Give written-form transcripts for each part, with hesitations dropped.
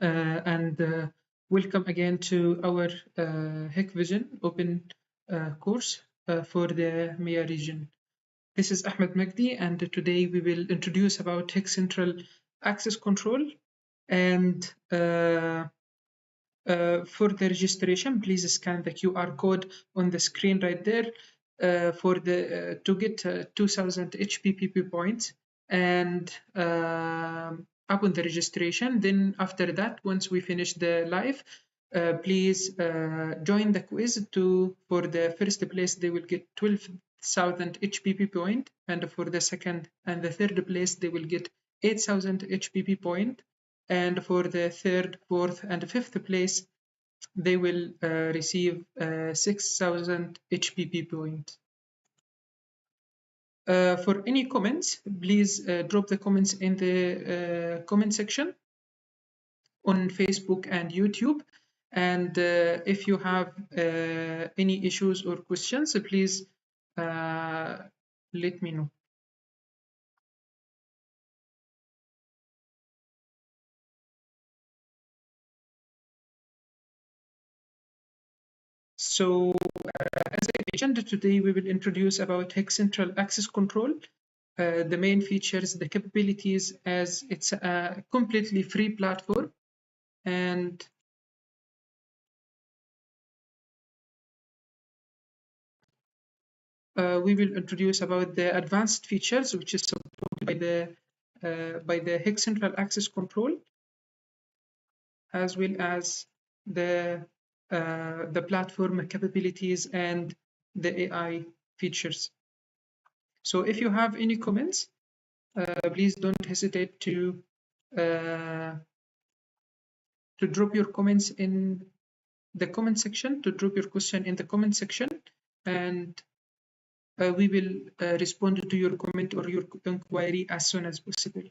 and welcome again to our Hikvision open course for the MEA region. This is Ahmed Magdy, and today we will introduce about HikCentral access control. And for the registration, please scan the QR code on the screen right there to get 2000 HPPP points. And upon the registration, then after that, once we finish the live, please join the quiz. For the first place, they will get 12,000 HPP point, and for the second and the third place, they will get 8,000 HPP point, and for the third, fourth, and fifth place, they will receive 6,000 HPP point. For any comments, please drop the comments in the comment section on Facebook and YouTube. And if you have any issues or questions, please let me know. So as I mentioned, today we will introduce about HikCentral access control, the main features, the capabilities, as it's a completely free platform. And we will introduce about the advanced features, which is supported by the HikCentral access control, as well as the platform capabilities and the AI features. So if you have any comments, please don't hesitate to drop your comments in the comment section, to drop your question in the comment section, and we will respond to your comment or your inquiry as soon as possible.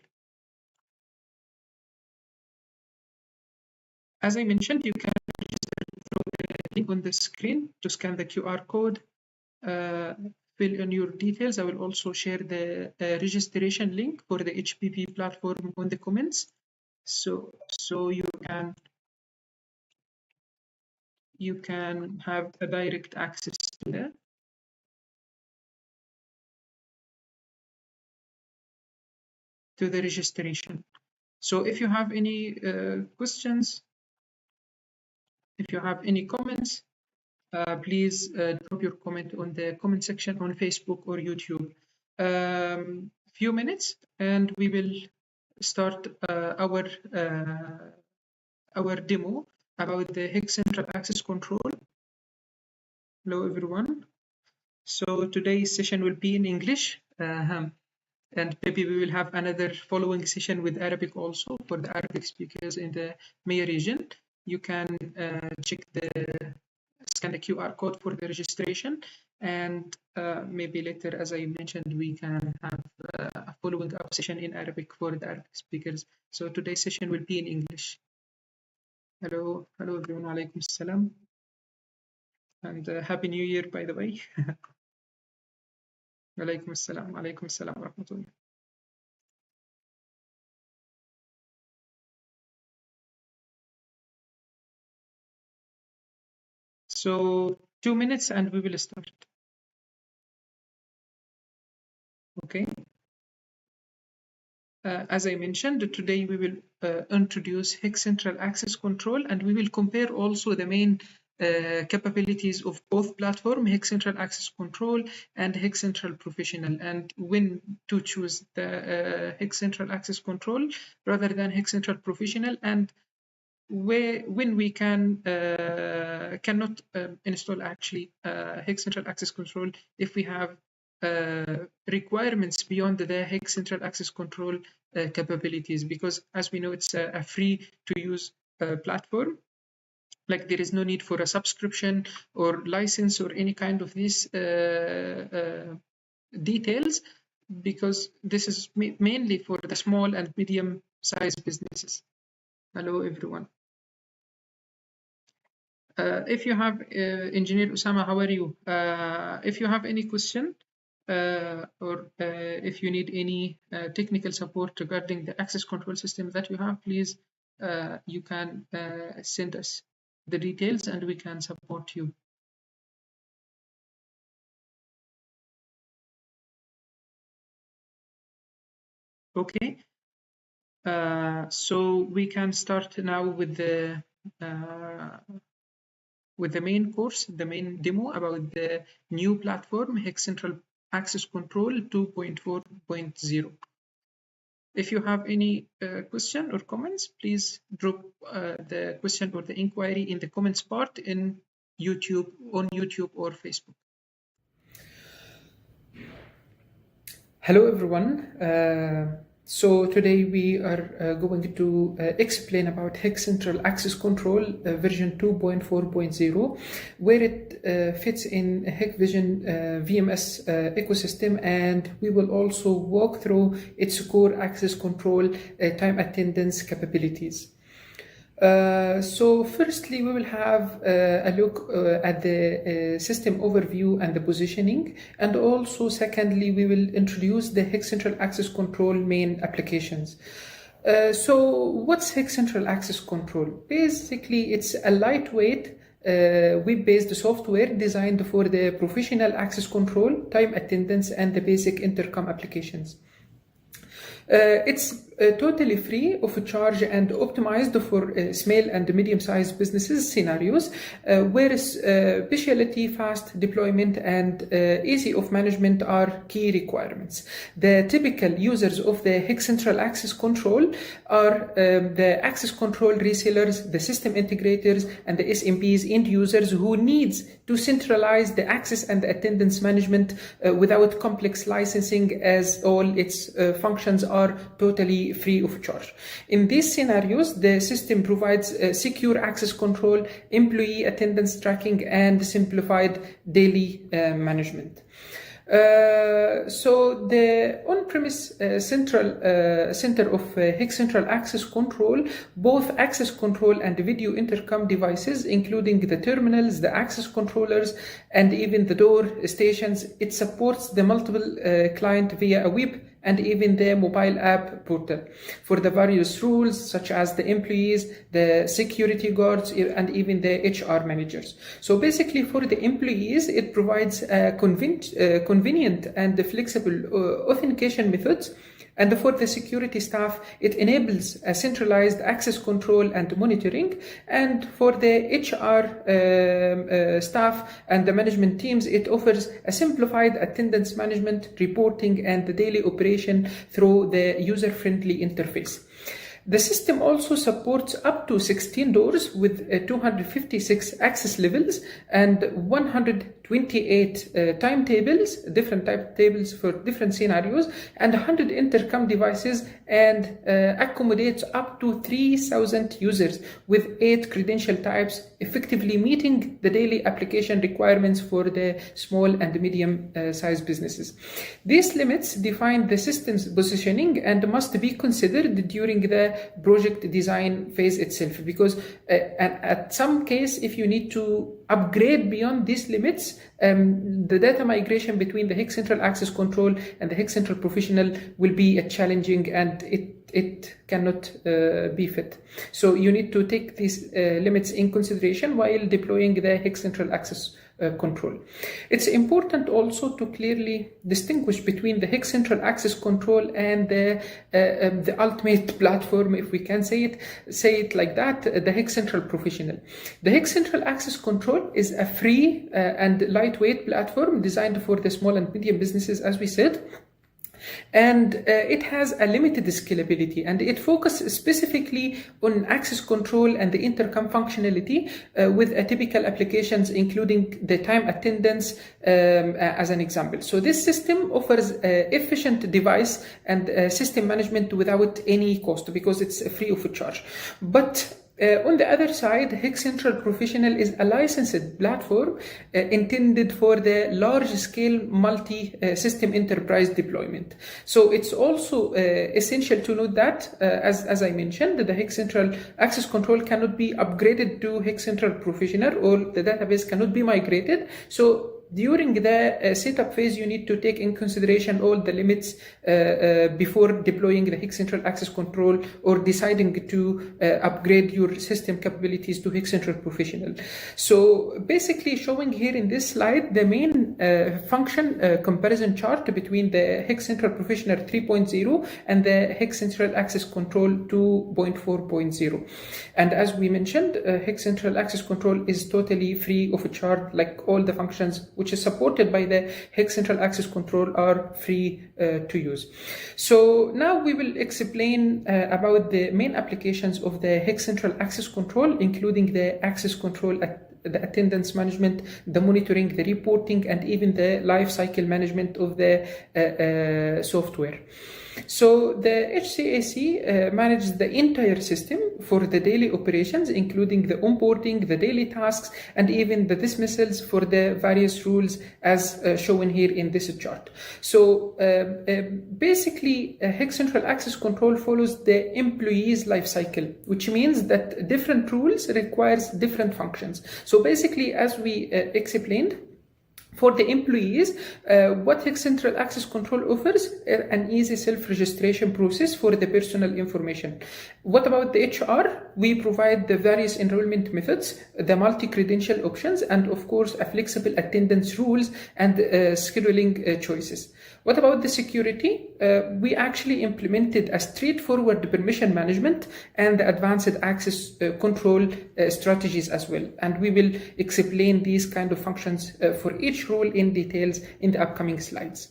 As I mentioned, you can register through the link on the screen to scan the QR code, fill in your details. I will also share the registration link for the HPP platform on the comments, so you can have a direct access to the registration. So if you have any questions, if you have any comments, please drop your comment on the comment section on Facebook or YouTube. Few minutes and we will start our demo about the HikCentral access control. Hello everyone. So today's session will be in English, and maybe we will have another following session with Arabic also for the Arabic speakers in the MEA region. You can scan the QR code for the registration, and maybe later, as I mentioned, we can have a following up session in Arabic for the Arabic speakers. So today's session will be in English. Hello everyone, alaikum salam, and happy new year, by the way. Alaikum salam wa rahmatullah. So 2 minutes and we will start. Okay. As I mentioned, today we will introduce HikCentral access control, and we will compare also the main capabilities of both platform, HikCentral access control and HikCentral professional, and when to choose the HikCentral access control rather than HikCentral professional, and when we cannot install actually HikCentral access control if we have requirements beyond the HikCentral access control capabilities, because as we know, it's a free to use platform. Like there is no need for a subscription or license or any kind of these details, because this is mainly for the small and medium sized businesses. Hello everyone. If you have Engineer Usama, how are you? If you have any question or if you need any technical support regarding the access control system that you have, please you can send us the details and we can support you. Okay, so we can start now with the main course, the main demo about the new platform HikCentral Access Control 2.4.0. If you have any question or comments, please drop the question or the inquiry in the comments part on YouTube or Facebook. Hello everyone. So today we are going to explain about HikCentral Access Control version 2.4.0, where it fits in Hikvision VMS ecosystem, and we will also walk through its core access control time attendance capabilities. So firstly, we will have a look at the system overview and the positioning, and also secondly, we will introduce the HikCentral Access Control main applications. So what's HikCentral Access Control? Basically, it's a lightweight web-based software designed for the professional access control, time attendance, and the basic intercom applications. It's totally free of charge and optimized for small and medium-sized businesses scenarios, where specialty, fast deployment, and easy of management are key requirements. The typical users of the HikCentral Access Control are the access control resellers, the system integrators, and the SMPs end users who needs to centralize the access and the attendance management without complex licensing, as all its functions are totally free of charge. In these scenarios, the system provides secure access control, employee attendance tracking, and simplified daily management. So the on-premise center of HikCentral Access Control, both access control and video intercom devices, including the terminals, the access controllers, and even the door stations, it supports the multiple client via a web and even the mobile app portal for the various roles, such as the employees, the security guards, and even the HR managers. So basically for the employees, it provides convenient and flexible authentication methods. And for the security staff, it enables a centralized access control and monitoring. And for the HR staff and the management teams, it offers a simplified attendance management, reporting, and the daily operation through the user-friendly interface. The system also supports up to 16 doors with 256 access levels and 128 timetables, different timetables for different scenarios, and 100 intercom devices, and accommodates up to 3,000 users with 8 credential types, effectively meeting the daily application requirements for the small and medium-sized businesses. These limits define the system's positioning and must be considered during the project design phase itself, because at some case, if you need to upgrade beyond these limits, the data migration between the HikCentral Access Control and the HikCentral Professional will be challenging, and it cannot be fit. So you need to take these limits in consideration while deploying the HikCentral Access Control. It's important also to clearly distinguish between the HikCentral Access Control and the ultimate platform, if we can say it like that, the HikCentral Professional. The HikCentral Access Control is a free and lightweight platform designed for the small and medium businesses, as we said. And it has a limited scalability, and it focuses specifically on access control and the intercom functionality with typical applications, including the time attendance as an example. So this system offers efficient device and system management without any cost, because it's free of charge. But on the other side, HikCentral Professional is a licensed platform intended for the large-scale multi-system enterprise deployment. So it's also essential to note that, as I mentioned, the HikCentral Access Control cannot be upgraded to HikCentral Professional, or the database cannot be migrated. So during the setup phase, you need to take in consideration all the limits before deploying the HikCentral access control or deciding to upgrade your system capabilities to HikCentral Professional. So basically showing here in this slide the main function comparison chart between the HikCentral Professional 3.0 and the HikCentral Access Control 2.4.0. And as we mentioned, HikCentral Access Control is totally free of charge, like all the functions which is supported by the HikCentral Access Control are free to use. So now we will explain about the main applications of the HikCentral Access Control, including the access control, the attendance management, the monitoring, the reporting, and even the life cycle management of the software. So the HCAC manages the entire system for the daily operations, including the onboarding, the daily tasks, and even the dismissals for the various rules as shown here in this chart. So basically, HikCentral Access Control follows the employee's life cycle, which means that different rules requires different functions. So basically, as we explained, for the employees, what HikCentral Access Control offers an easy self-registration process for the personal information. What about the HR? We provide the various enrollment methods, the multi-credential options, and of course, a flexible attendance rules and scheduling choices. What about the security? We actually implemented a straightforward permission management and advanced access control strategies as well. And we will explain these kind of functions for each role in details in the upcoming slides.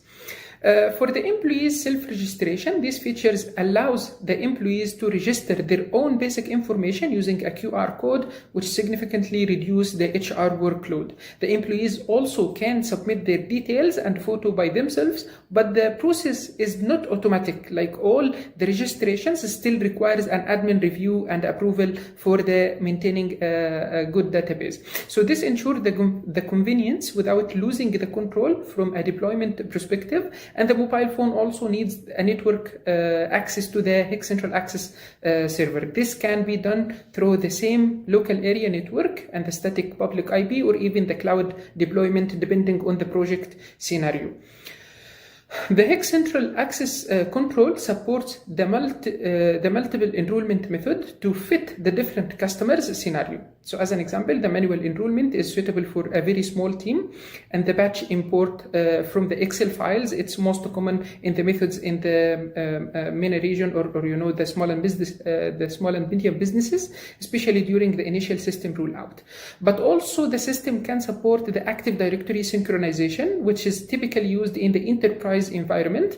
For the employees self-registration, these features allows the employees to register their own basic information using a QR code, which significantly reduce the HR workload. The employees also can submit their details and photo by themselves, but the process is not automatic. Like all the registrations, still requires an admin review and approval for the maintaining a good database. So this ensures the convenience without losing the control from a deployment perspective. And the mobile phone also needs a network access to the HikCentral Access server. This can be done through the same local area network and the static public IP or even the cloud deployment depending on the project scenario. The HikCentral Access Control supports the multiple enrollment method to fit the different customers' scenario. So as an example, the manual enrollment is suitable for a very small team, and the batch import from the Excel files, it's most common in the methods in the MENA region or the small and medium businesses, especially during the initial system rollout. But also the system can support the Active Directory synchronization, which is typically used in the enterprise environment,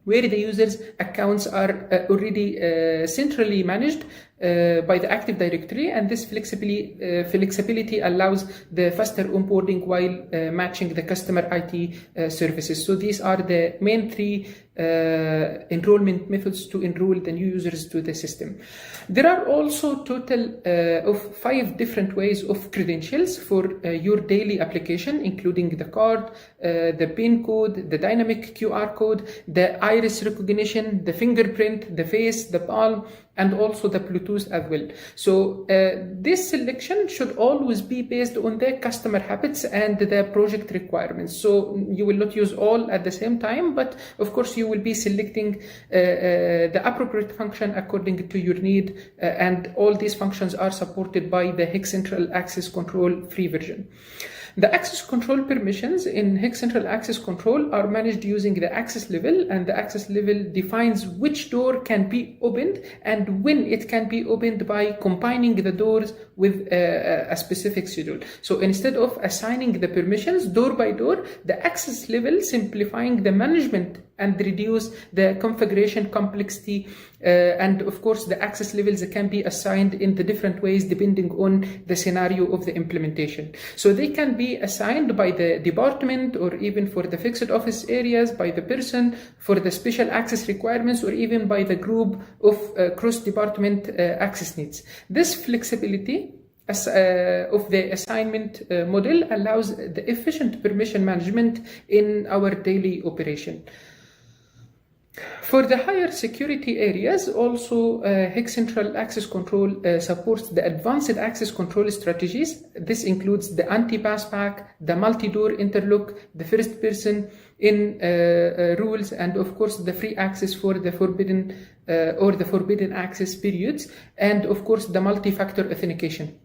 where the users' accounts are already centrally managed by the Active Directory, and this flexibility allows the faster onboarding while matching the customer IT services. So these are the main three enrollment methods to enroll the new users to the system. There are also total of 5 different ways of credentials for your daily application, including the card, the PIN code, the dynamic QR code, the iris recognition, the fingerprint, the face, the palm, and also the Bluetooth as well. So this selection should always be based on the customer habits and the project requirements. So you will not use all at the same time, but of course you will be selecting the appropriate function according to your need, and all these functions are supported by the HikCentral Access Control free version. The access control permissions in HikCentral Access Control are managed using the access level, and the access level defines which door can be opened and when it can be opened by combining the doors with a specific schedule. So instead of assigning the permissions door by door, the access level simplifying the management and reduce the configuration complexity, and of course the access levels can be assigned in the different ways depending on the scenario of the implementation. So they can be assigned by the department, or even for the fixed office areas by the person, for the special access requirements, or even by the group of cross-department access needs. This flexibility of the assignment model allows the efficient permission management in our daily operation. For the higher security areas, also HikCentral Access Control supports the advanced access control strategies. This includes the anti-passback, the multi-door interlock, the first person in rules, and of course the free access for the forbidden or the forbidden access periods, and of course the multi-factor authentication.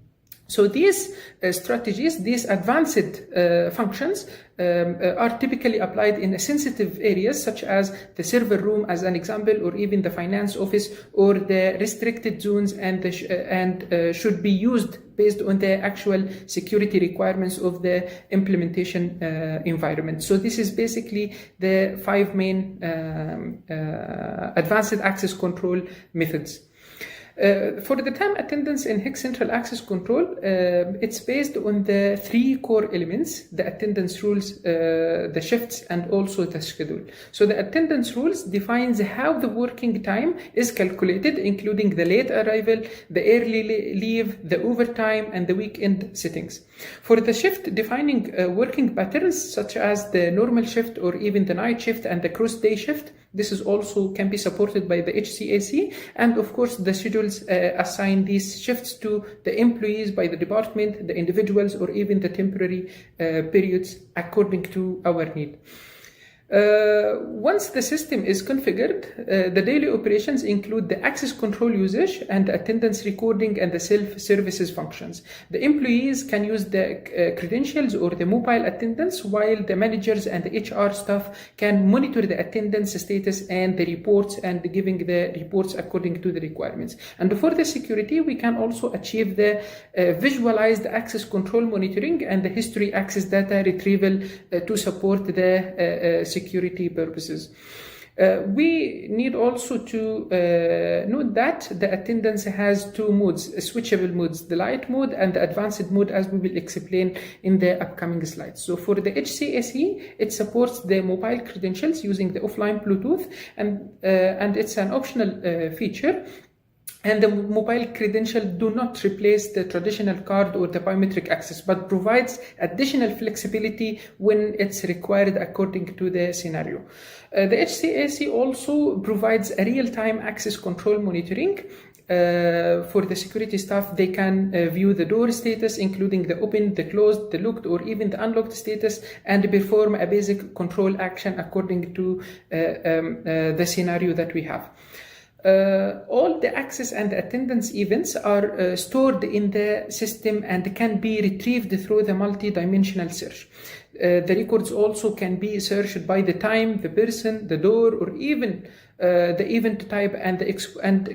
So these strategies, these advanced functions are typically applied in sensitive areas such as the server room as an example, or even the finance office, or the restricted zones, and should be used based on the actual security requirements of the implementation environment. So this is basically the 5 main advanced access control methods. For the time attendance in HikCentral Access Control, it's based on the 3 core elements: the attendance rules, the shifts, and also the schedule. So the attendance rules defines how the working time is calculated, including the late arrival, the early leave, the overtime, and the weekend settings. For the shift, defining working patterns such as the normal shift or even the night shift and the cross day shift. This is also can be supported by the HCAC, and of course the schedules assign these shifts to the employees by the department, the individuals, or even the temporary periods according to our need. Once the system is configured, the daily operations include the access control usage and the attendance recording and the self-services functions. The employees can use the credentials or the mobile attendance, while the managers and the HR staff can monitor the attendance status and the reports, and giving the reports according to the requirements. And for the security, we can also achieve the visualized access control monitoring and the history access data retrieval to support the security purposes. We need also to note that the attendance has 2 modes, switchable modes: the light mode and the advanced mode, as we will explain in the upcoming slides. So for the HCAC, it supports the mobile credentials using the offline Bluetooth, and it's an optional feature. And the mobile credential do not replace the traditional card or the biometric access, but provides additional flexibility when it's required according to the scenario. The HCAC also provides a real-time access control monitoring. For the security staff, they can view the door status, including the open, the closed, the locked, or even the unlocked status, and perform a basic control action according to the scenario that we have. All the access and attendance events are stored in the system and can be retrieved through the multi-dimensional search. The records also can be searched by the time, the person, the door, or even the event type, and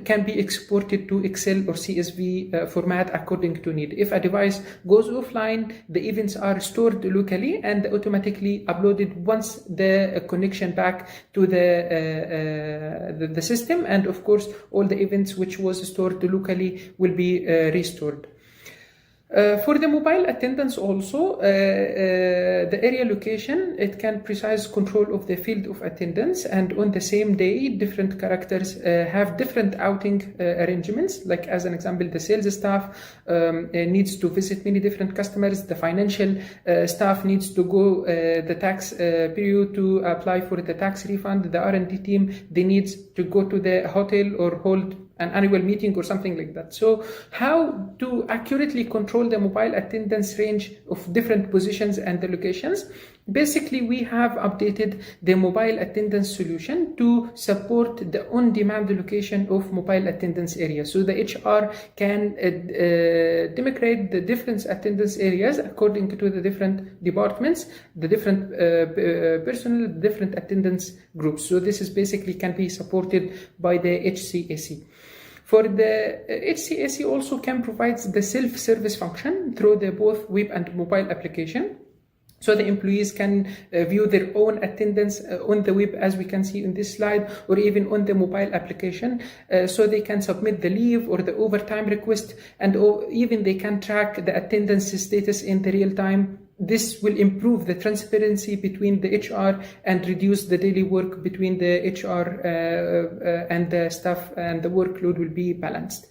can be exported to Excel or CSV format according to need. If a device goes offline, the events are stored locally and automatically uploaded once the connection back to the system, and of course all the events which was stored locally will be restored. For the mobile attendance also, the area location, it can precise control of the field of attendance, and on the same day, different characters have different outing arrangements. Like as an example, the sales staff needs to visit many different customers, the financial staff needs to go the tax period to apply for the tax refund, the R&D team, they need to go to the hotel or hold an annual meeting or something like that. So how to accurately control the mobile attendance range of different positions and the locations? Basically, we have updated the mobile attendance solution to support the on-demand location of mobile attendance areas. So the HR can demarcate the different attendance areas according to the different departments, the different personnel, different attendance groups. So this is basically can be supported by the HCAC. For the HCAC also can provide the self-service function through the both web and mobile application. So the employees can view their own attendance on the web, as we can see in this slide, or even on the mobile application. So they can submit the leave or the overtime request, and even they can track the attendance status in the real time. This will improve the transparency between the HR and reduce the daily work between the HR and the staff, and the workload will be balanced.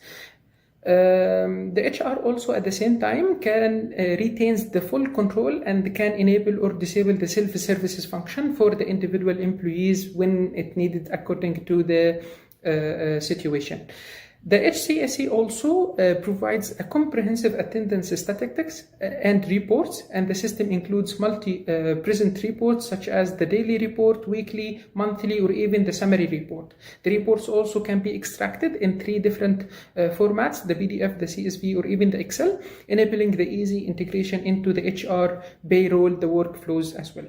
The HR also at the same time can retains the full control and can enable or disable the self-services function for the individual employees when it needed according to the situation. The HCSE also provides a comprehensive attendance statistics and reports, and the system includes multi-present reports such as the daily report, weekly, monthly, or even the summary report. The reports also can be extracted in 3 different formats: the PDF, the CSV, or even the Excel, enabling the easy integration into the HR, payroll, the workflows as well.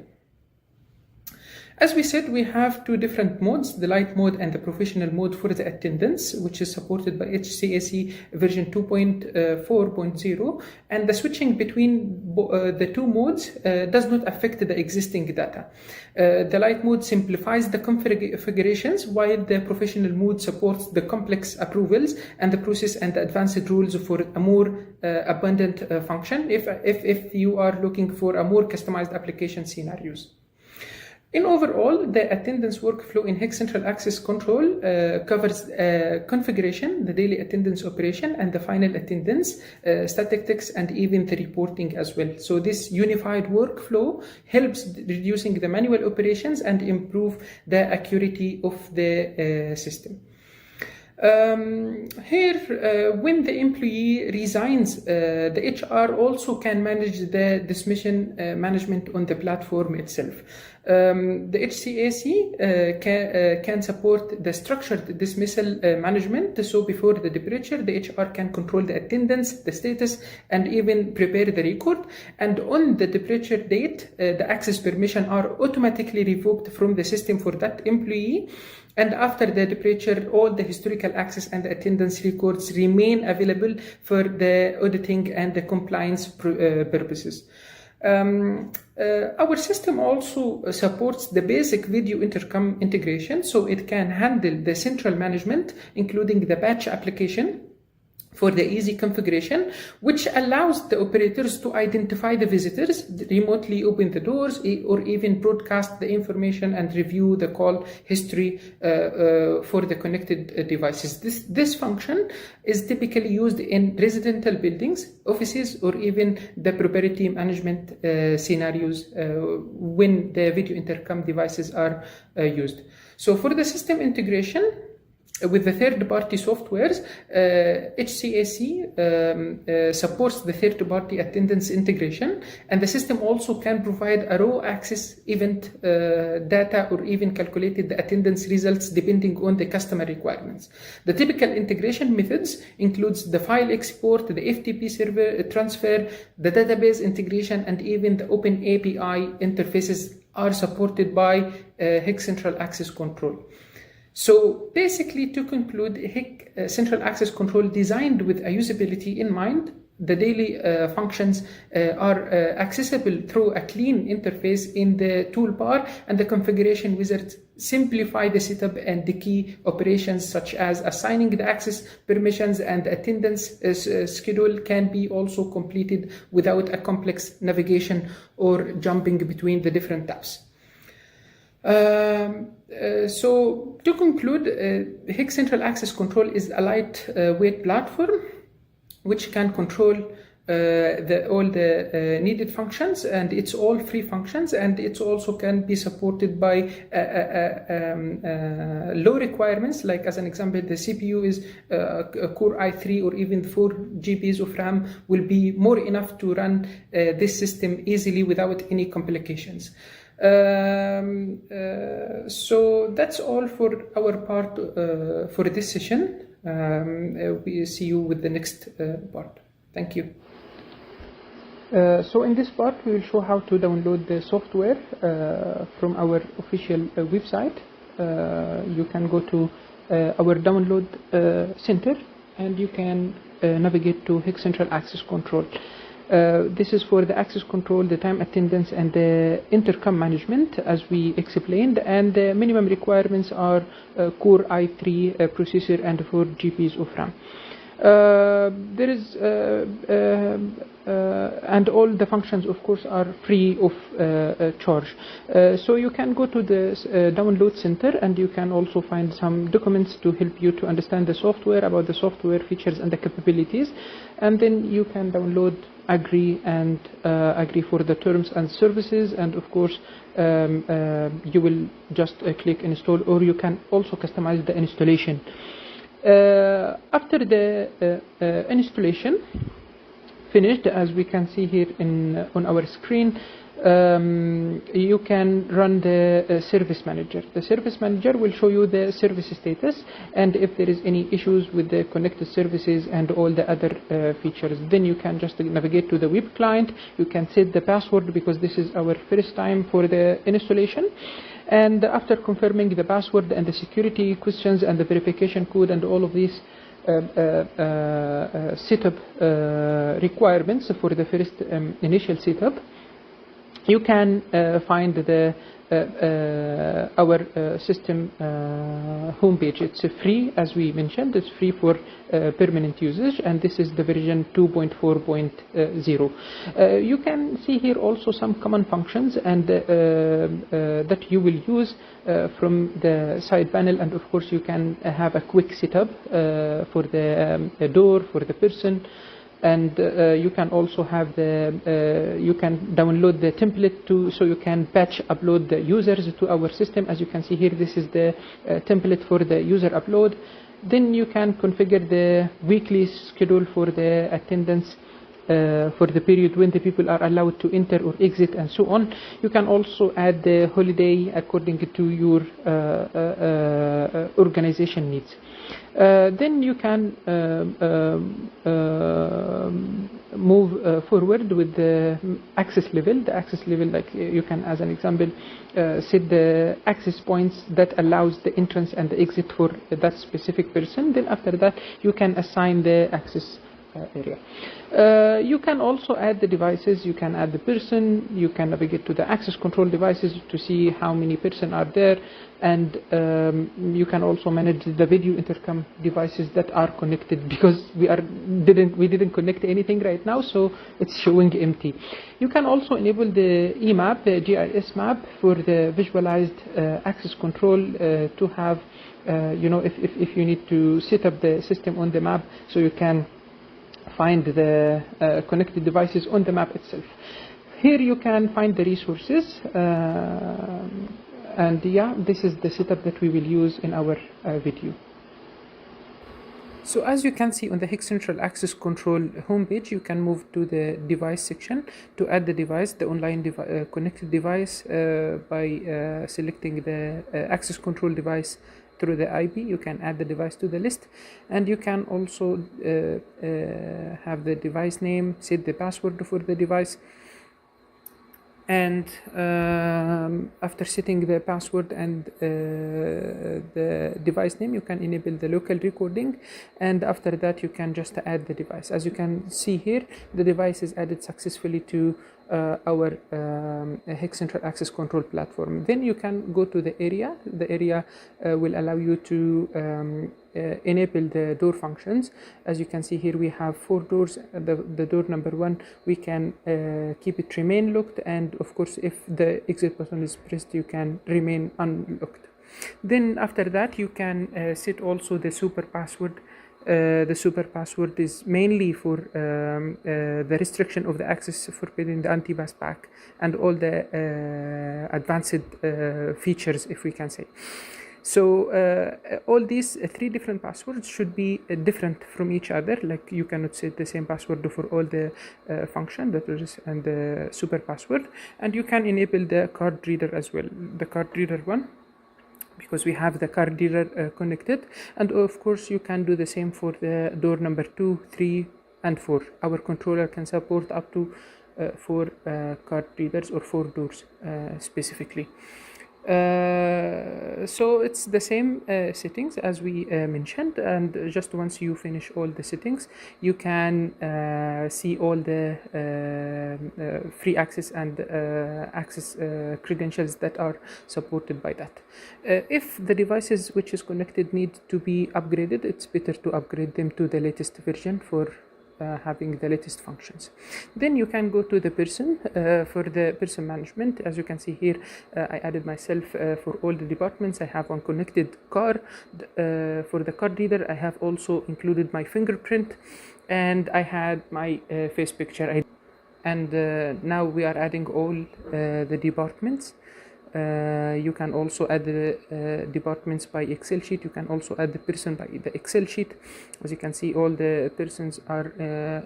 As we said, we have 2 different modes, the light mode and the professional mode for the attendance, which is supported by HCSE version 2.4.0, and the switching between the 2 modes does not affect the existing data. The light mode simplifies the configurations, while the professional mode supports the complex approvals and the process and the advanced rules for a more abundant function if you are looking for a more customized application scenarios. In overall, the attendance workflow in HikCentral Access Control covers configuration, the daily attendance operation, and the final attendance, statistics, and even the reporting as well. So this unified workflow helps reducing the manual operations and improve the accuracy of the system. Here, when the employee resigns, the HR also can manage the dismission management on the platform itself. The HCAC can support the structured dismissal management. So before the departure, the HR can control the attendance, the status, and even prepare the record. And on the departure date, the access permission are automatically revoked from the system for that employee. And after the departure, all the historical access and attendance records remain available for the auditing and the compliance purposes. Our system also supports the basic video intercom integration, so it can handle the central management, including the batch application for the easy configuration, which allows the operators to identify the visitors, remotely open the doors, or even broadcast the information and review the call history for the connected devices. This function is typically used in residential buildings, offices, or even the property management scenarios when the video intercom devices are used. So for the system integration, with the third-party softwares, HCAC supports the third-party attendance integration, and the system also can provide a raw access event data or even calculated the attendance results depending on the customer requirements. The typical integration methods includes the file export, the FTP server transfer, the database integration, and even the open API interfaces are supported by HikCentral Access Control. So basically, to conclude, HikCentral Access Control designed with a usability in mind. The daily functions are accessible through a clean interface in the toolbar, and the configuration wizards simplify the setup and the key operations such as assigning the access permissions, and attendance schedule can be also completed without a complex navigation or jumping between the different tabs. So to conclude, HikCentral Access Control is a lightweight platform which can control all the needed functions, and it's all free functions, and it also can be supported by low requirements, like as an example, the CPU is a Core i3 or even 4 GBs of RAM will be more enough to run this system easily without any complications. So that's all for our part for this session. We see you with the next part. Thank you. So in this part, we will show how to download the software from our official website. You can go to our download center, and you can navigate to HikCentral Access Control. This is for the access control, the time attendance, and the intercom management, as we explained. And the minimum requirements are Core i3 processor and 4 GBs of RAM. There is and all the functions of course are free of charge. So you can go to the download center, and you can also find some documents to help you to understand the software, about the software features and the capabilities, and then you can download, agree, and agree for the terms and services, and of course you will just click install, or you can also customize the installation. After the installation finished, as we can see here on our screen, you can run the service manager. The service manager will show you the service status, and if there is any issues with the connected services and all the other features, then you can just navigate to the web client. You can set the password, because this is our first time for the installation. And after confirming the password and the security questions and the verification code and all of these setup requirements for the first initial setup, you can find the our system homepage. It's free, as we mentioned. It's free for permanent usage, and this is the version 2.4.0. You can see here also some common functions and that you will use from the side panel, and of course you can have a quick setup for the door, for the person. And you can also have you can download the template so you can batch upload the users to our system. As you can see here, this is the template for the user upload. Then you can configure the weekly schedule for the attendance for the period when the people are allowed to enter or exit, and so on. You can also add the holiday according to your organization needs. Then you can move forward with the access level. The access level, like you can, as an example, set the access points that allows the entrance and the exit for that specific person. Then after that, you can assign the access area. You can also add the devices. You can add the person. You can navigate to the access control devices to see how many persons are there, and you can also manage the video intercom devices that are connected, because we didn't connect anything right now, so it's showing empty. You can also enable the EMAP, the GIS map, for the visualized access control to have, if you need to set up the system on the map, so you can find the connected devices on the map itself. Here you can find the resources, and yeah, this is the setup that we will use in our video. So as you can see on the HikCentral Access Control homepage, you can move to the device section to add the device, the online connected device, by selecting the access control device through the IP. You can add the device to the list, and you can also have the device name, set the password for the device, and after setting the password and the device name, you can enable the local recording, and after that you can just add the device. As you can see here, the device is added successfully to our HikCentral Access Control platform. Then you can go to the area. The area will allow you to enable the door functions. As you can see here, we have 4 doors. The door number 1, we can keep it remain locked, and of course if the exit button is pressed, you can remain unlocked. Then after that, you can set also the super password. The super password is mainly for the restriction of the access forbidding the anti-pass pack and all the advanced features, if we can say. So all these 3 different passwords should be different from each other. Like you cannot set the same password for all the function, that is, and the super password. And you can enable the card reader as well, the card reader one, because we have the card reader connected. And of course you can do the same for the door number 2, 3 and 4. Our controller can support up to 4 card readers or 4 doors specifically. So it's the same settings as we mentioned, and just once you finish all the settings, you can see all the free access and access credentials that are supported by that. If the devices which is connected need to be upgraded, it's better to upgrade them to the latest version for having the latest functions. Then you can go to the person for the person management. As you can see here, I added myself for all the departments. I have one connected card. For the card reader, I have also included my fingerprint, and I had my face picture. And now we are adding all the departments. You can also add the departments by Excel sheet. You can also add the person by the Excel sheet. As you can see, all the persons are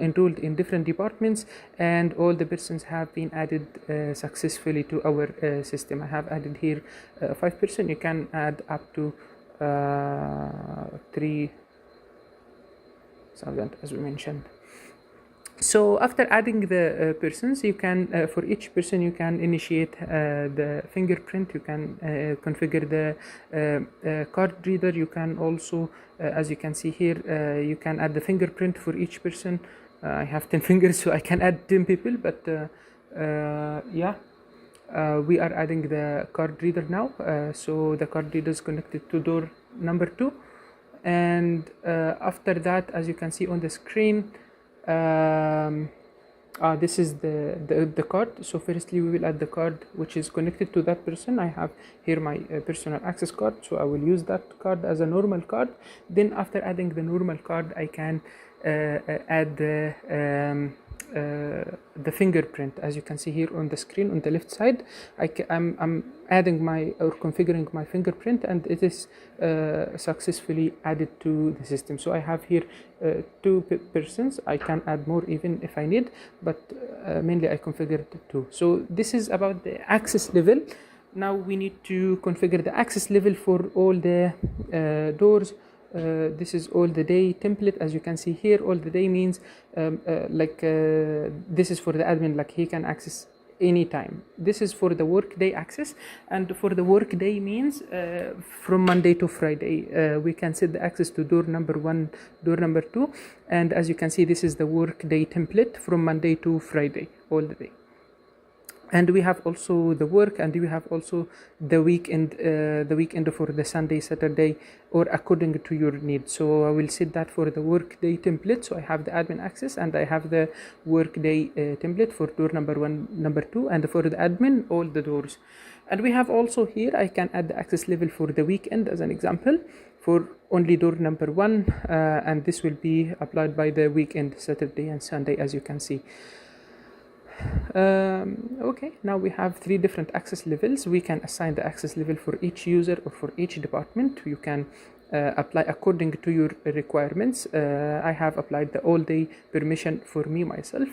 enrolled in different departments, and all the persons have been added successfully to our system. I have added here 5 persons. You can add up to 3,000 as we mentioned. So after adding the persons, you can for each person you can initiate the fingerprint. You can configure the card reader. You can also as you can see here, you can add the fingerprint for each person. I have 10 fingers, so I can add 10 people, but we are adding the card reader now. So the card reader is connected to door number 2, and after that, as you can see on the screen, this is the card. So firstly we will add the card which is connected to that person. I have here my personal access card, so I will use that card as a normal card. Then after adding the normal card, I can add the fingerprint. As you can see here on the screen on the left side, I'm adding my or configuring my fingerprint, and it is successfully added to the system. So I have here 2 persons. I can add more even if I need, but mainly I configured 2. So this is about the access level. Now we need to configure the access level for all the doors. This is all the day template. As you can see here, all the day means this is for the admin, like he can access anytime. This is for the workday access, and for the workday means from Monday to Friday we can set the access to door number 1, door number 2, and as you can see, this is the workday template from Monday to Friday, all the day. And we have also the work, and we have also the weekend for the Sunday, Saturday, or according to your needs. So I will set that for the workday template. So I have the admin access, and I have the workday template for door number 1, number 2, and for the admin, all the doors. And we have also here, I can add the access level for the weekend as an example, for only door number 1, and this will be applied by the weekend, Saturday and Sunday, as you can see. Okay, now we have 3 different access levels. We can assign the access level for each user or for each department. You can apply according to your requirements. I have applied the all day permission for me myself,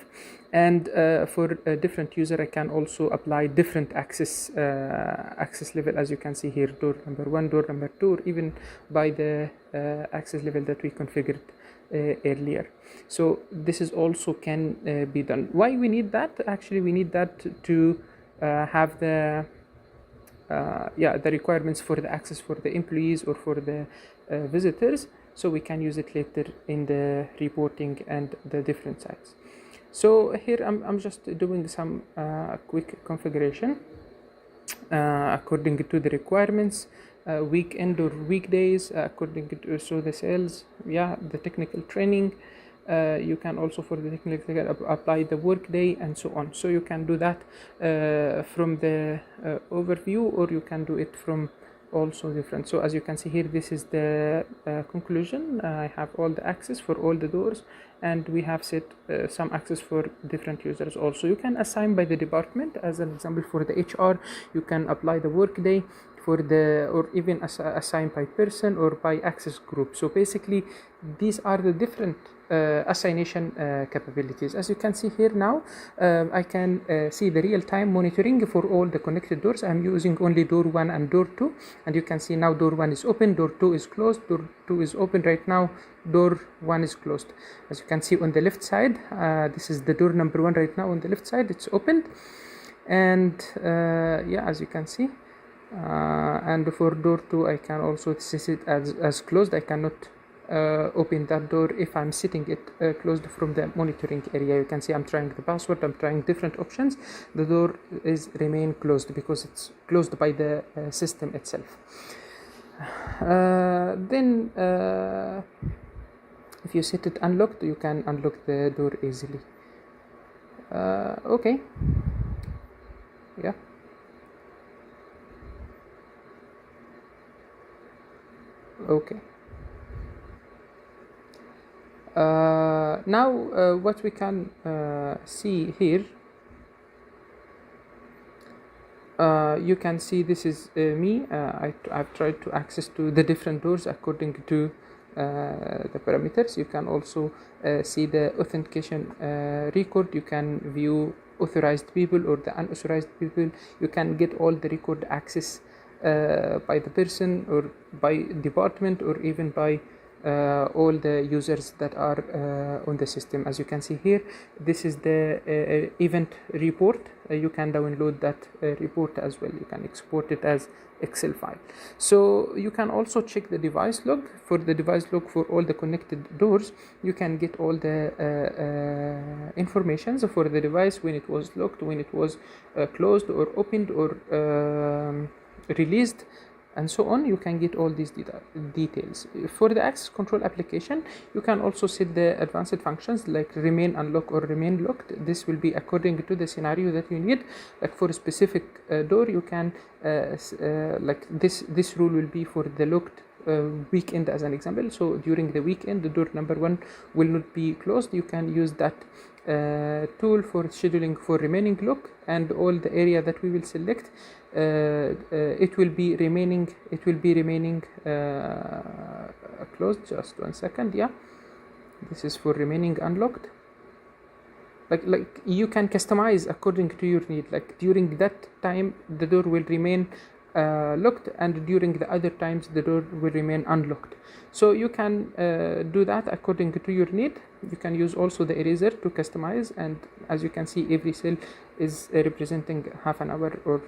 and for a different user I can also apply different access level, as you can see here, door number 1, door number 2, or even by the access level that we configured earlier. So this is also can be done. Why we need that? Actually, we need that to have the requirements for the access for the employees or for the visitors, so we can use it later in the reporting and the different sites. So here I'm just doing some quick configuration according to the requirements. Weekend or weekdays according to so the sales, the technical training. You can also for the technical apply the workday and so on. So you can do that from the overview, or you can do it from also different. So as you can see here, this is the conclusion. I have all the access for all the doors, and we have set some access for different users. Also, you can assign by the department. As an example, for the HR, you can apply the workday for the, or even assign by person or by access group. So basically these are the different assignation capabilities. As you can see here now, I can see the real-time monitoring for all the connected doors. I'm using only door 1 and door 2, and you can see now door 1 is open, door 2 is closed, door 2 is open right now, door 1 is closed. As you can see on the left side, this is the door number 1 right now on the left side, it's opened. And as you can see, And for door 2 I can also set it as closed. I cannot open that door if I'm setting it closed from the monitoring area. You can see I'm trying the password, I'm trying different options. The door is remain closed because it's closed by the system itself. Then if you set it unlocked, you can unlock the door easily. Okay, yeah. Okay. Now what we can see here, you can see this is me. I've tried to access to the different doors according to the parameters. You can also see the authentication record. You can view authorized people or the unauthorized people. You can get all the record access by the person or by department or even by all the users that are on the system. As you can see here, this is the event report. You can download that report as well. You can export it as Excel file. So you can also check the device log. For the device log for all the connected doors, you can get all the information for the device, when it was locked, when it was closed or opened or released, and so on. You can get all these details. For the access control application, you can also set the advanced functions like remain unlocked or remain locked. This will be according to the scenario that you need. Like for a specific door, you can like this rule will be for the locked weekend as an example. So during the weekend, the door number 1 will not be closed. You can use that tool for scheduling for remaining lock, and all the area that we will select, it will be remaining closed. Just 1 second. Yeah, this is for remaining unlocked. Like you can customize according to your need. Like during that time the door will remain locked, and during the other times the door will remain unlocked. So you can do that according to your need. You can use also the eraser to customize, and as you can see, every cell is representing half an hour or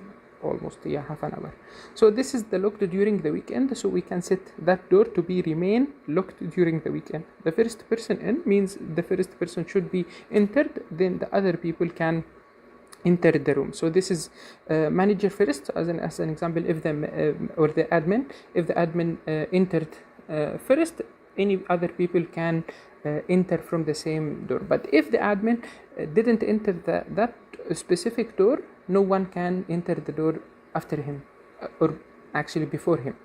almost half an hour. So this is the locked during the weekend. So we can set that door to be remain locked during the weekend. The first person in means the first person should be entered, then the other people can enter the room. So this is manager first as an example. If the or the admin, if the admin entered first, any other people can enter from the same door. But if the admin didn't enter that specific door, no one can enter the door after him or actually before him.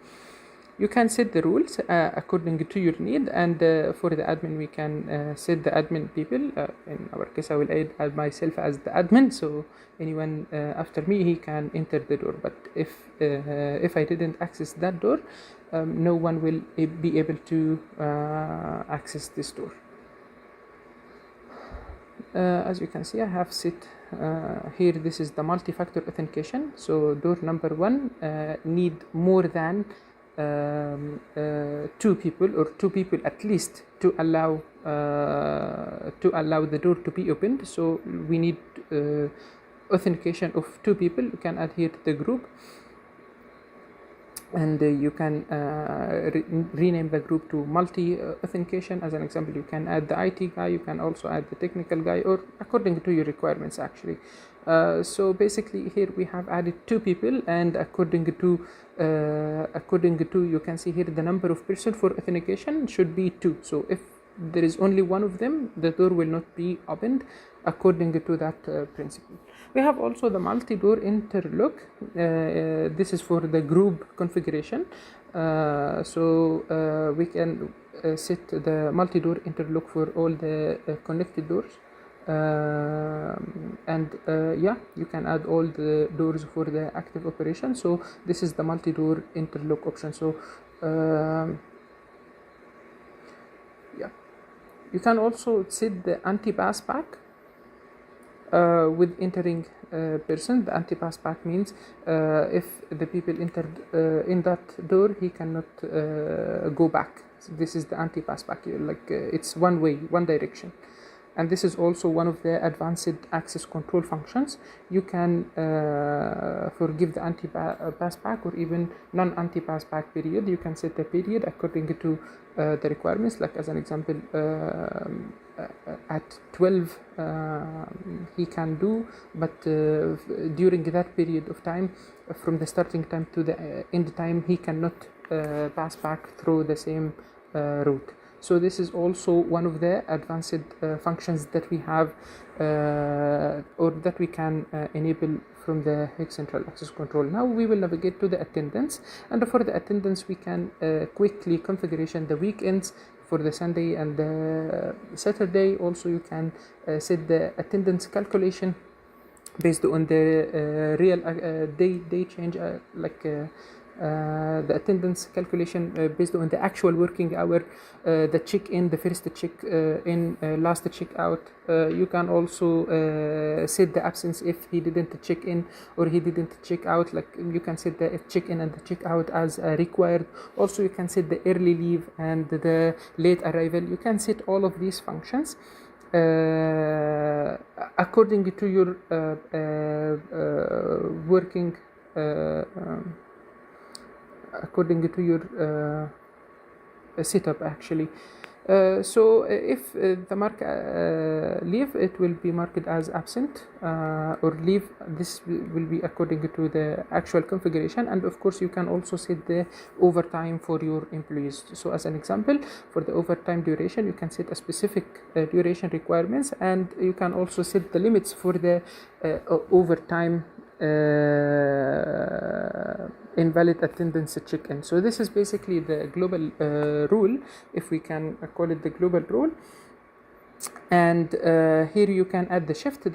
You can set the rules according to your need, and for the admin we can set the admin people. In our case, I will add myself as the admin, so anyone after me, he can enter the door. But if I didn't access that door, no one will be able to access this door. As you can see, I have set here, this is the multi-factor authentication. So door number 1 need more than 2 people, or 2 people at least, to allow the door to be opened. So we need authentication of 2 people. You can add here to the group, and you can rename the group to multi authentication. As an example, you can add the IT guy, you can also add the technical guy, or according to your requirements actually. So basically here we have added 2 people, and according to you can see here the number of person for authentication should be 2. So if there is only one of them, the door will not be opened according to that principle. We have also the multi-door interlock. This is for the group configuration. So we can set the multi-door interlock for all the connected doors. And yeah, you can add all the doors for the active operation. So this is the multi-door interlock option. So yeah, you can also set the anti-pass back with entering person. The anti-pass back means if the people entered in that door, he cannot go back. So this is the anti-pass back. Like it's one way, one direction. and this is also one of the advanced access control functions. You can forgive the anti-passback or even non-anti-passback period. You can set a period according to the requirements, like as an example, at 12 he can do, but during that period of time, from the starting time to the end time, he cannot pass back through the same route. So this is also one of the advanced functions that we have or that we can enable from the HikCentral access control. Now we will navigate to the attendance, and for the attendance we can quickly configuration the weekends for the Sunday and the Saturday. Also you can set the attendance calculation based on the real day change, the attendance calculation based on the actual working hour, the check-in, the first check-in, last check-out. You can also set the absence if he didn't check in or he didn't check out. Like you can set the check-in and the check-out as required. Also you can set the early leave and the late arrival. You can set all of these functions according to your working according to your setup actually. So if the mark leave, it will be marked as absent or leave. This will be according to the actual configuration, and of course you can also set the overtime for your employees. So as an example, for the overtime duration, you can set a specific duration requirements, and you can also set the limits for the overtime invalid attendance check-in. So this is basically the global rule, if we can call it the global rule. And here you can add the shift,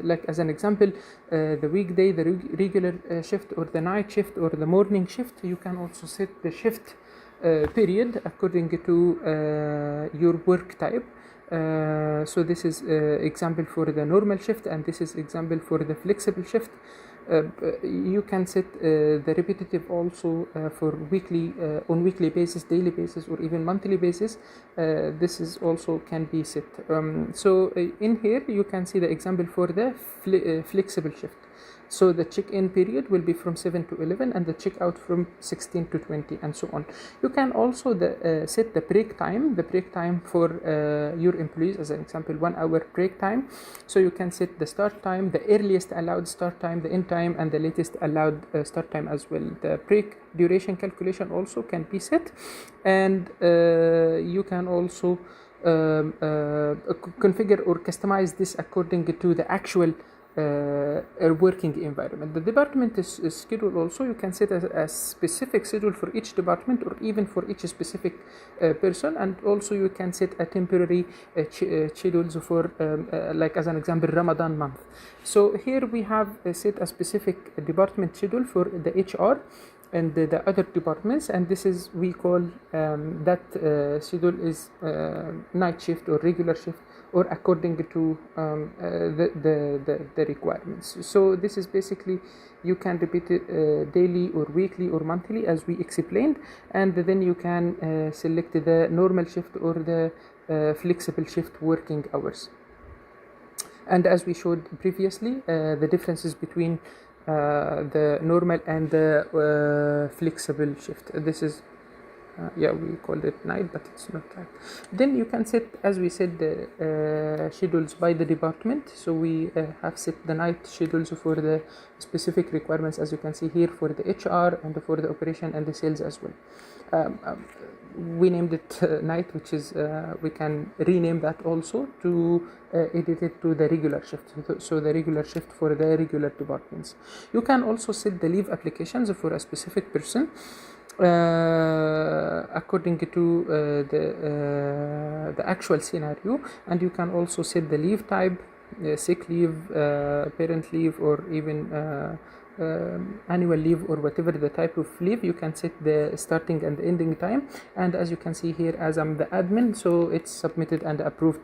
like as an example, the weekday, the regular shift, or the night shift, or the morning shift. You can also set the shift period according to your work type. So this is example for the normal shift, and this is example for the flexible shift. You can set the repetitive also for weekly, on weekly basis, daily basis, or even monthly basis. This is also can be set. So in here you can see the example for the flexible shift. So the check-in period will be from 7 to 11, and the check-out from 16 to 20, and so on. You can also set the break time for your employees. As an example, 1 hour break time. So you can set the start time, the earliest allowed start time, the end time, and the latest allowed start time as well. The break duration calculation also can be set, and you can also configure or customize this according to the actual working environment. The department is schedule also. You can set a specific schedule for each department, or even for each specific person, and also you can set a temporary schedules for like as an example, Ramadan month. So here we have set a specific department schedule for the HR and the other departments, and this is we call that schedule is night shift or regular shift, or according to the requirements. So this is basically, you can repeat it daily or weekly or monthly as we explained, and then you can select the normal shift or the flexible shift working hours. And as we showed previously, the differences between the normal and the flexible shift. This is we called it night, but it's not right. Then you can set, as we said, the schedules by the department. So we have set the night schedules for the specific requirements, as you can see here, for the HR and for the operation and the sales as well. We named it night, which is we can rename that also to edit it to the regular shift. So the regular shift for the regular departments. You can also set the leave applications for a specific person according to the actual scenario, and you can also set the leave type, sick leave, parent leave, or even annual leave, or whatever the type of leave. You can set the starting and ending time, and as you can see here, as I'm the admin, so it's submitted and approved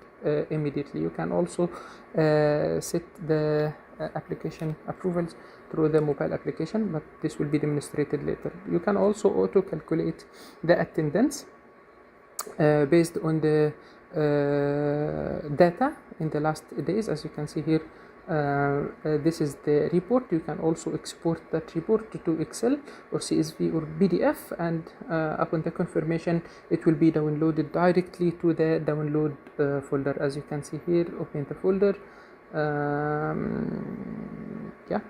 immediately. You can also set the application approvals through the mobile application, but this will be demonstrated later. You can also auto calculate the attendance based on the data in the last days. As you can see here, this is the report. You can also export that report to Excel or CSV or PDF, and upon the confirmation it will be downloaded directly to the download folder. As you can see here, open the folder. Yeah,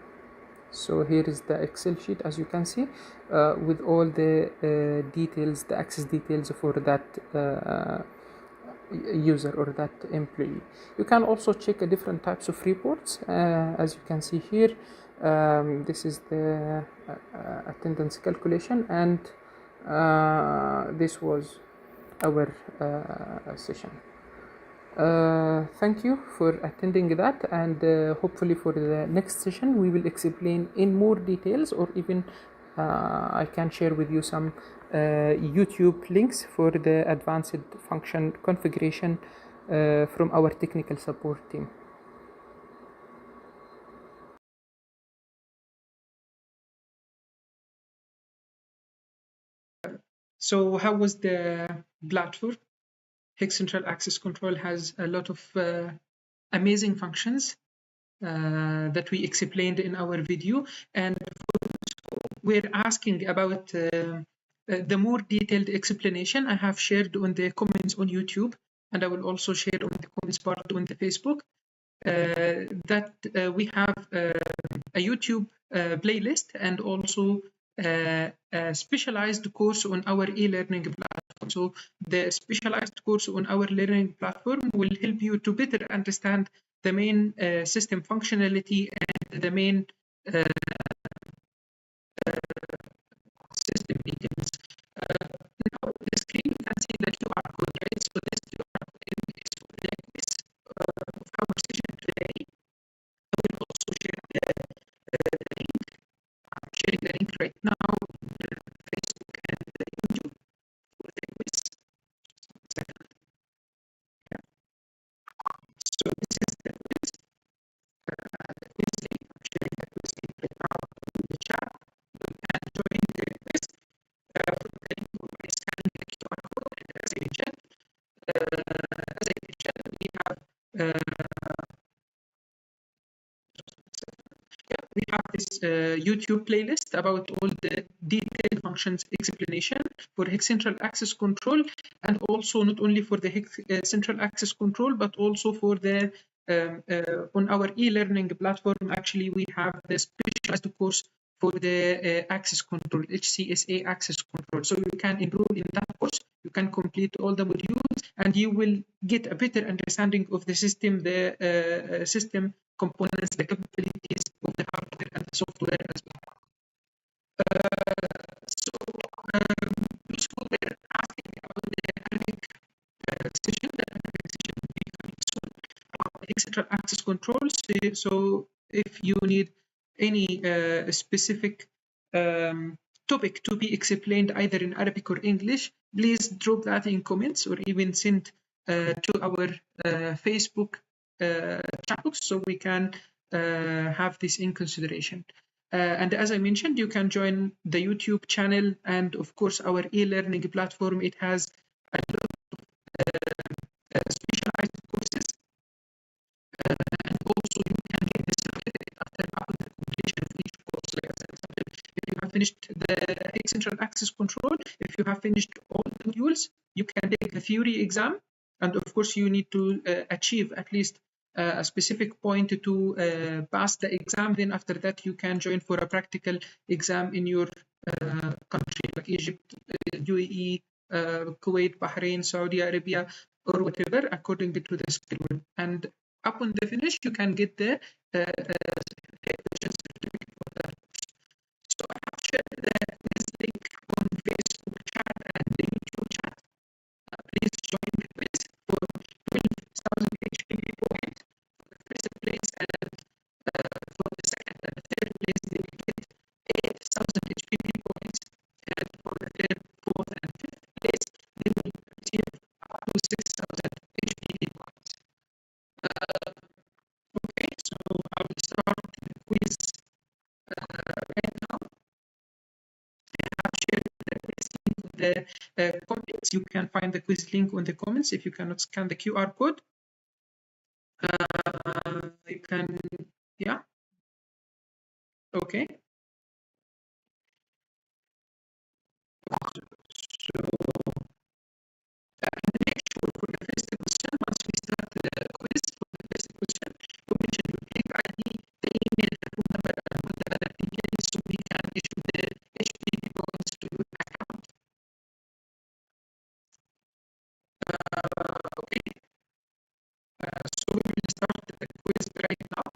so here is the Excel sheet, as you can see, with all the details, the access details for that user or that employee. You can also check different types of reports. As you can see here, this is the attendance calculation, and this was our session. Thank you for attending that, and hopefully for the next session we will explain in more details, or even I can share with you some YouTube links for the advanced function configuration from our technical support team. So how was the platform? HikCentral Access Control has a lot of amazing functions that we explained in our video, and we're asking about the more detailed explanation. I have shared on the comments on YouTube, and I will also share on the comments part on the Facebook, that we have a YouTube playlist and also a specialized course on our e-learning platform. So the specialized course on our learning platform will help you to better understand the main system functionality and the main system details. Now on the screen you can see the QR code, right? So this QR code is for the quiz of our session today. I will also share the link. I'm sharing the link right now on Facebook and YouTube for the quiz. Second. Yeah. So this is the quiz. The quiz link. I'm sharing the quiz link right now in the chat. You can join the quiz from the link by scanning the QR code. And as I mentioned, we have we have this YouTube playlist about all the detailed functions explanation for HikCentral Access Control, and also not only for the HikCentral Access Control, but also for the on our e-learning platform. Actually, we have the specialized course for the access control, HCSA access control. So you can enroll in that course, you can complete all the modules, and you will get a better understanding of the system, the system components, the capabilities of the hardware and the software as well. So we're asking about the Arabic session. The Arabic session will be coming soon about HikCentral access controls. So if you need any specific topic to be explained either in Arabic or English, please drop that in comments or even send to our Facebook chat box so we can have this in consideration. And as I mentioned, you can join the YouTube channel and of course our e-learning platform. It has a lot of specialized courses, and also you can get the certificate after the completion of each course. Like as an example, if you have finished the HikCentral Access Control, if you have finished all the modules, you can take the theory exam, and of course you need to achieve at least a specific point to pass the exam. Then after that you can join for a practical exam in your country, like Egypt, UAE, Kuwait, Bahrain, Saudi Arabia, or whatever, according to the schedule. And upon the finish, you can get the certificate for that. So I have shared this link on Facebook chat and the YouTube chat. Please join the quiz for 12,000 HPV points for the first place, and for the second and the third place they will get 8,000 HPV points, and for the third, fourth, and fifth place they will receive up to 6,000 HPV points. Okay, so I will start the comments. You can find the quiz link on the comments if you cannot scan the QR code. You can, yeah, okay. So make sure for the first question, once we start the quiz for the first question, you mention your click ID, the email, the phone number, and what the other thing is, so we can issue the HTTP codes to your account. Okay, so we will start the quiz right now.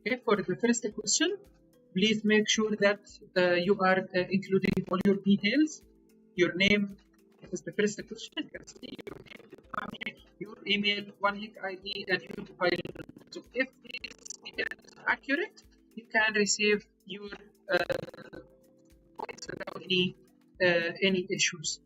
Okay, for the first question, please make sure that you are including all your details, your name. This is the first question. You can see your name, your family, your email, one Hic ID, and your mobile number. So if these details are accurate, you can receive your points without any issues.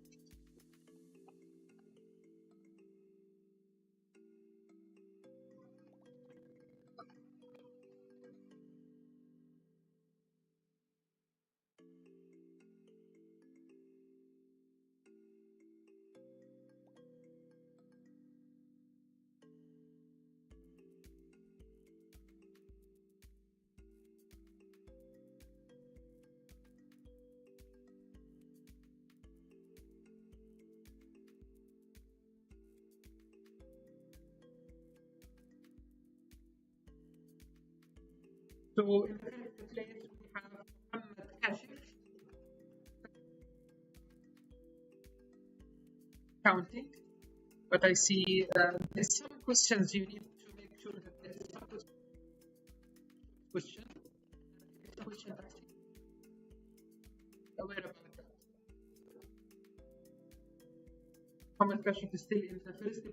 So in the first place, we have Ahmed Kashif counting, but I see there's some questions you need to make sure that there is some question. Actually aware about that. Ahmed Kashif is still in the first place.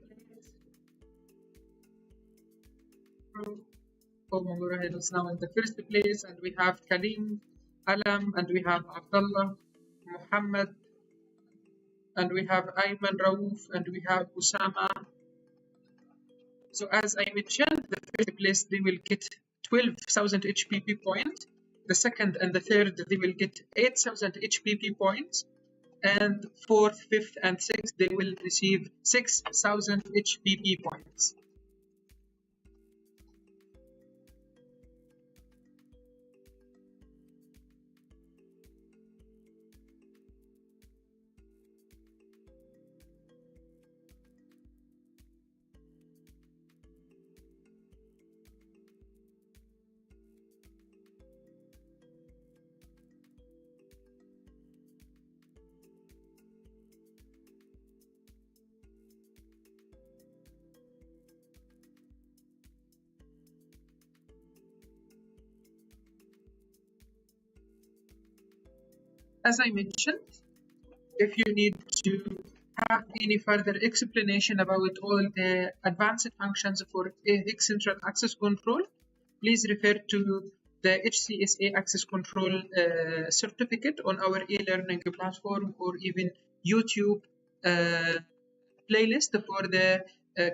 Murahid is now in the first place, and we have Kalim, Alam, and we have Abdullah, Muhammad, and we have Ayman Rauf, and we have Usama. So as I mentioned, the first place they will get 12,000 HPP points. The second and the third they will get 8,000 HPP points, and fourth, fifth, and sixth they will receive 6,000 HPP points. As I mentioned, if you need to have any further explanation about all the advanced functions for HikCentral access control, please refer to the HCSA access control certificate on our e-learning platform, or even YouTube playlist for the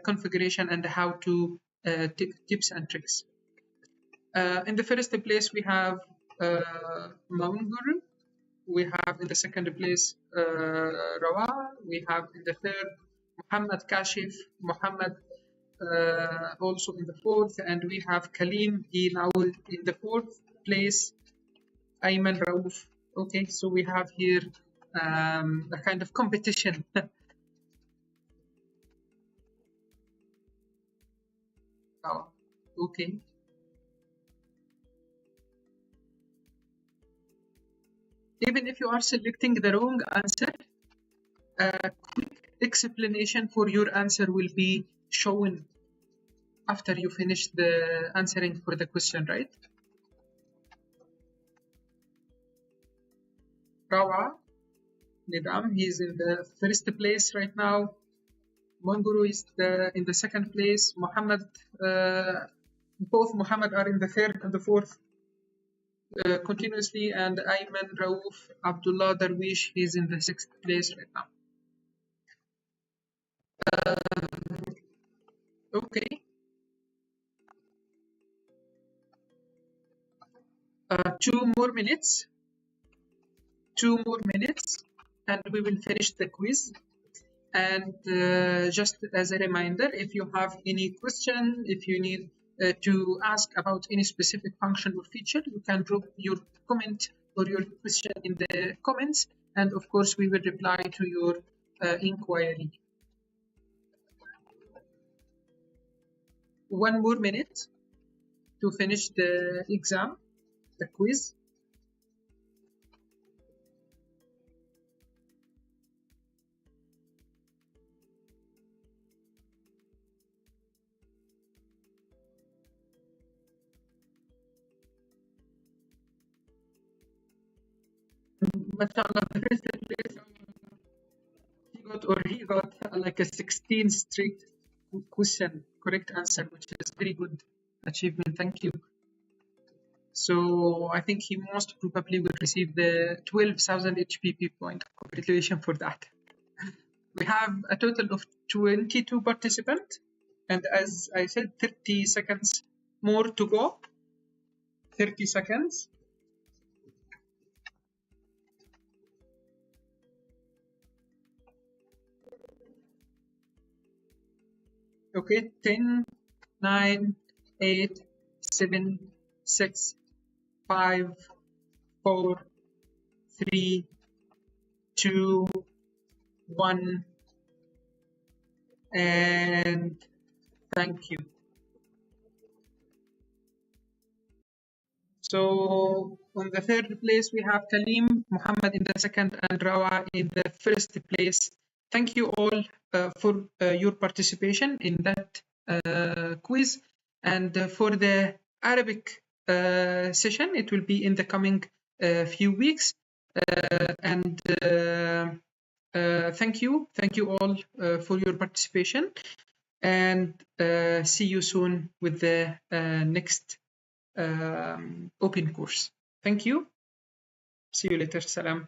configuration and how to tips and tricks. In the first place, we have Maunguru. We have in the second place Rawa. We have in the third Muhammad Kashif, Muhammad also in the fourth, and we have Kalim. He now in the fourth place. Ayman Rauf. Okay, so we have here a kind of competition. Oh, okay. Even if you are selecting the wrong answer, a quick explanation for your answer will be shown after you finish the answering for the question, right? Rawa, Nidam, he's in the first place right now. Monguru is in the second place. Muhammad, both Muhammad are in the third and the fourth continuously, and Ayman, Rauf, Abdullah, Darwish, he's in the sixth place right now. Okay. 2 more minutes. 2 more minutes, and we will finish the quiz. And just as a reminder, if you have any question, if you need to ask about any specific function or feature, you can drop your comment or your question in the comments, and of course we will reply to your inquiry. 1 more minute to finish the exam, the quiz. Mashallah, the first place he got like a 16 straight question correct answer, which is very good achievement. Thank you. So I think he most probably will receive the 12,000 HPP point. Congratulations for that. We have a total of 22 participants, and as I said, 30 seconds more to go. 30 seconds. Okay, 10, 9, 8, 7, 6, 5, 4, 3, 2, 1, and thank you. So on the third place, we have Kalim, Muhammad in the second, and Rawa in the first place. Thank you all for your participation in that quiz. And for the Arabic session, it will be in the coming few weeks. And thank you all for your participation, and see you soon with the next open course. Thank you. See you later. Salam.